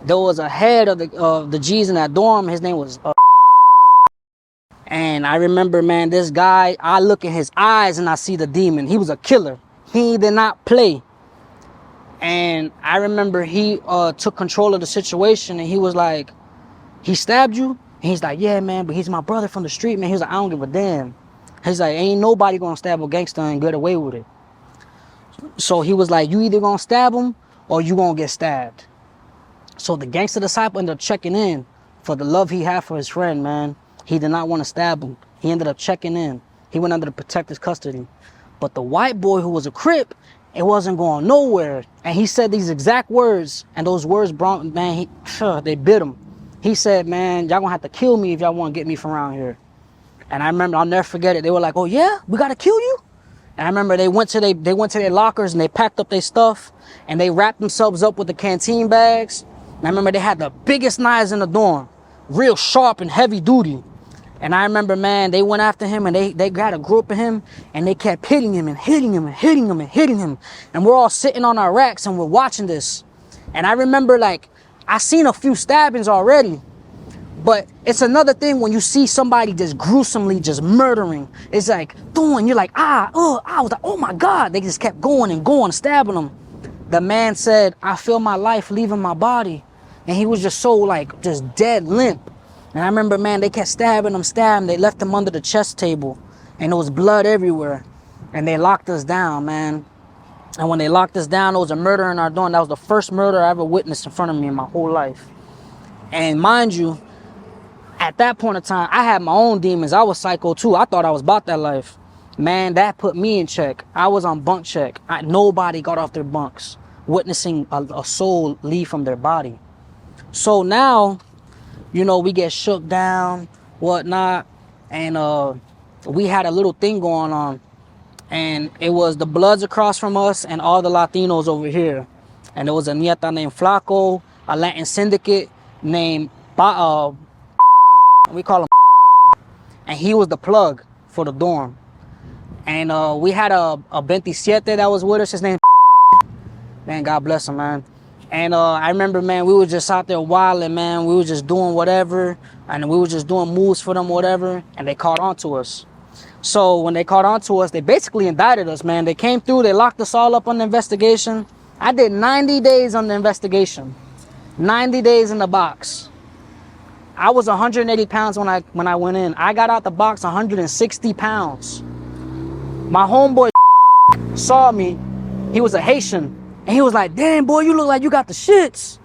there was a head of the G's in that dorm. His name was and I remember, man, this guy, I look in his eyes and I see the demon. He was a killer. He did not play. And I remember he took control of the situation, and he was like, he stabbed you? And he's like, yeah, man, but he's my brother from the street, man. He was like, I don't give a damn. He's like, ain't nobody gonna stab a gangster and get away with it. So he was like, you either gonna stab him or you gonna get stabbed. So the gangster disciple ended up checking in for the love he had for his friend, man. He did not want to stab him. He ended up checking in. He went under the protector's custody. But the white boy who was a Crip, it wasn't going nowhere. And he said these exact words, and those words brought, man, they bit him. He said, man, y'all gonna have to kill me if y'all want to get me from around here. And I remember, I'll never forget it. They were like, oh yeah, we gotta kill you? And I remember they went to their lockers and they packed up their stuff and they wrapped themselves up with the canteen bags. And I remember they had the biggest knives in the dorm, real sharp and heavy duty. And I remember, man, they went after him and they got a group of him and they kept hitting him and hitting him and hitting him and hitting him. And we're all sitting on our racks and we're watching this. And I remember, like, I seen a few stabbings already, but it's another thing when you see somebody just gruesomely just murdering. It's like, you're like, I was like, oh my God. They just kept going and going, stabbing him. The man said, I feel my life leaving my body. And he was just so, like, just dead limp. And I remember, man, they kept stabbing him. They left him under the chess table. And there was blood everywhere. And they locked us down, man. And when they locked us down, there was a murder in our dorm. That was the first murder I ever witnessed in front of me in my whole life. And mind you, at that point in time, I had my own demons. I was psycho too. I thought I was about that life. Man, that put me in check. I was on bunk check. Nobody got off their bunks, witnessing a soul leave from their body. So now, you know, we get shook down, whatnot, and we had a little thing going on, and it was the Bloods across from us and all the Latinos over here, and there was a nieta named Flaco, a Latin syndicate named we call him, and he was the plug for the dorm, and we had a 27 that was with us. His name, man, God bless him, man. And I remember, man, we were just out there wilding, man. We were just doing whatever, and we were just doing moves for them, whatever, and they caught on to us. So when they caught on to us, they basically indicted us, man. They came through, they locked us all up on the investigation. I did 90 days on the investigation, 90 days in the box. I was 180 pounds when I went in. I got out the box 160 pounds. My homeboy saw me. He was a Haitian. And he was like, damn, boy, you look like you got the shits.